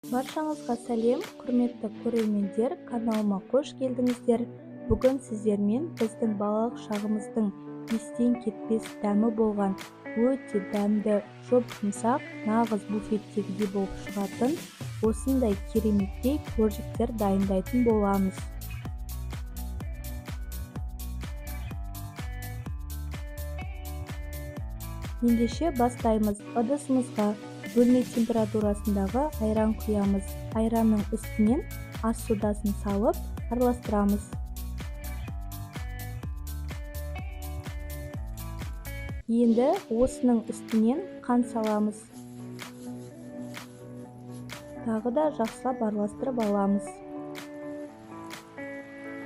Баршаңызға сәлем, құрметті көрермендер, каналыма қош келдіңіздер. Бүгін сіздермен біздің балалық шағымыздың естен кетпес дәмі болған өте дәмді, жұп-жұмсақ, нағыз буфеттегідей болып шығатын осындай кереметтей коржиктер дайындайтын боламыз. Ендеше бастаймыз. Ыдысымызға бөлме температурасындағы айран құямыз. Айранның үстінен ас содасын салып араластырамыз. Енді осының үстінен қант саламыз. Тағы да жақсылап араластырып аламыз.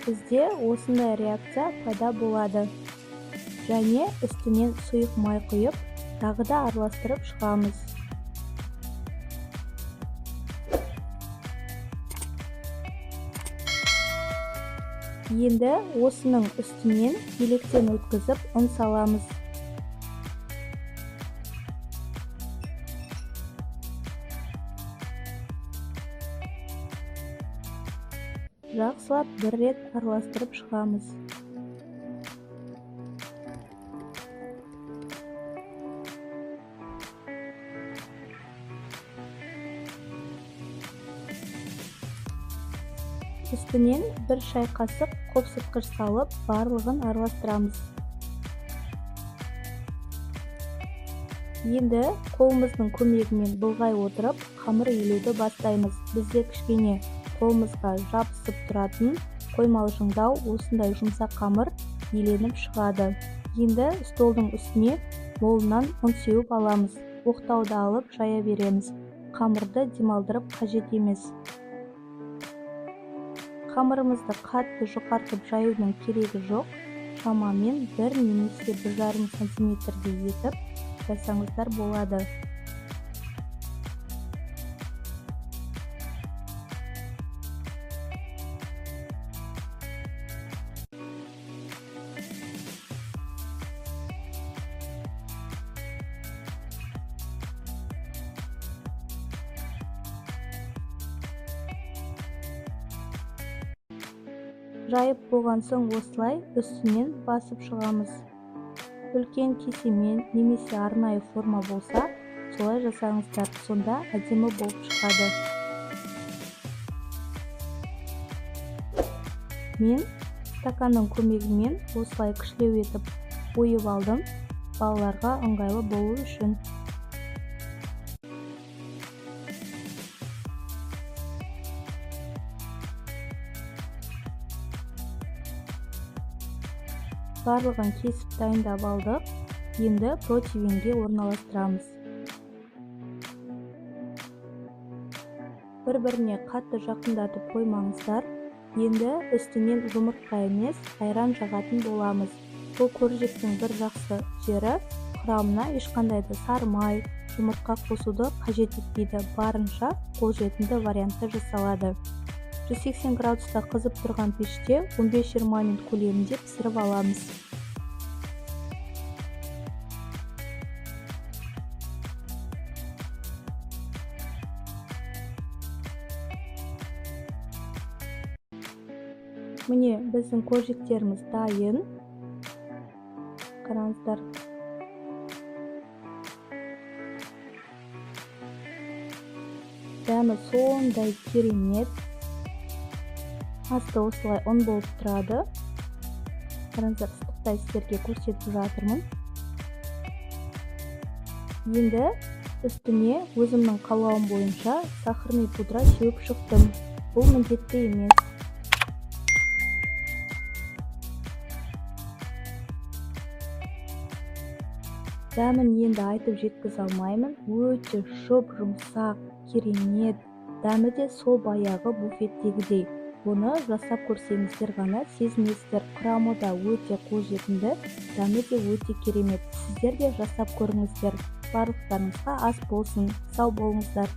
Бізде осындай реакция пайда болады. Және үстінен сұйық май құйып, тағы да араластырып шығамыз. Енді осының үстінен електен өткізіп ұн саламыз. Жақсылап бір рет араластырып шығамыз. Үстінен бір шай қасық қопсытқыш салып, барлығын араластырамыз. Енді қолымыздың көмегімен былғай отырып, қамыр илеуді бастаймыз. Бізде кішкене қолымызға жабысып тұратын қоймалжыңдау осындай жұмсақ қамыр иленіп шығады. Енді столдың үстіне молынан ұн сеуіп аламыз. Оқтауды алып жая береміз. Қамырды демалдырып қажет емес. Қамырымызды қатты жұқартып жаюдың керегі жоқ. Шамамен 1 немесе 1,5 сантиметрдей етіп жайсаңыздар болады. Жайып болған соң осылай үстінен басып шығамыз. Үлкен кесемен немесе арнайы форма болса, солай жасаңыздар, сонда әдемі болып шығады. Мен стаканның көмегімен осылай кішілеу етіп ойып алдым, балаларға ыңғайлы болу үшін. Барлығын кесіп дайындап алдық. Енді противеньге орналастырамыз. Бір-біріне қатты жақындатып қоймаңыздар. Енді үстінен жұмыртқа емес, айран жағатын боламыз. Бұл коржиктің бір жақсы жері, құрамына ешқандай да сары май, жұмыртқа қосуды қажет етпейді. Барынша қолжетімді вариантта жасалады. 180 градуста қызып тұрған пеште 15-20 минут көлемінде пісіріп аламыз. Міне біздің коржиктеріміз дайын. Қараңыздар. Дәмі сондай керемет. Асты осылай ұн болып тұрады. Қараңыздар, ыстықтай сіздерге көрсетіп жатырмын. Енді үстіне өзімнің қалауым бойынша сахарный пудра сеуіп шықтым. Бұл міндетті емес. Дәмін енді айтып жеткізе алмаймын. Өте жұп-жұмсақ, керемет. Дәмі де сол баяғы буфеттегідей. Бұны жасап көрсеңіздер ғана сезінесіздер. Құрамы да өте қолжетімді, дәмі де өте керемет. Сіздер де жасап көріңіздер. Барлықтарыңызға ас болсын. Сау болыңыздар.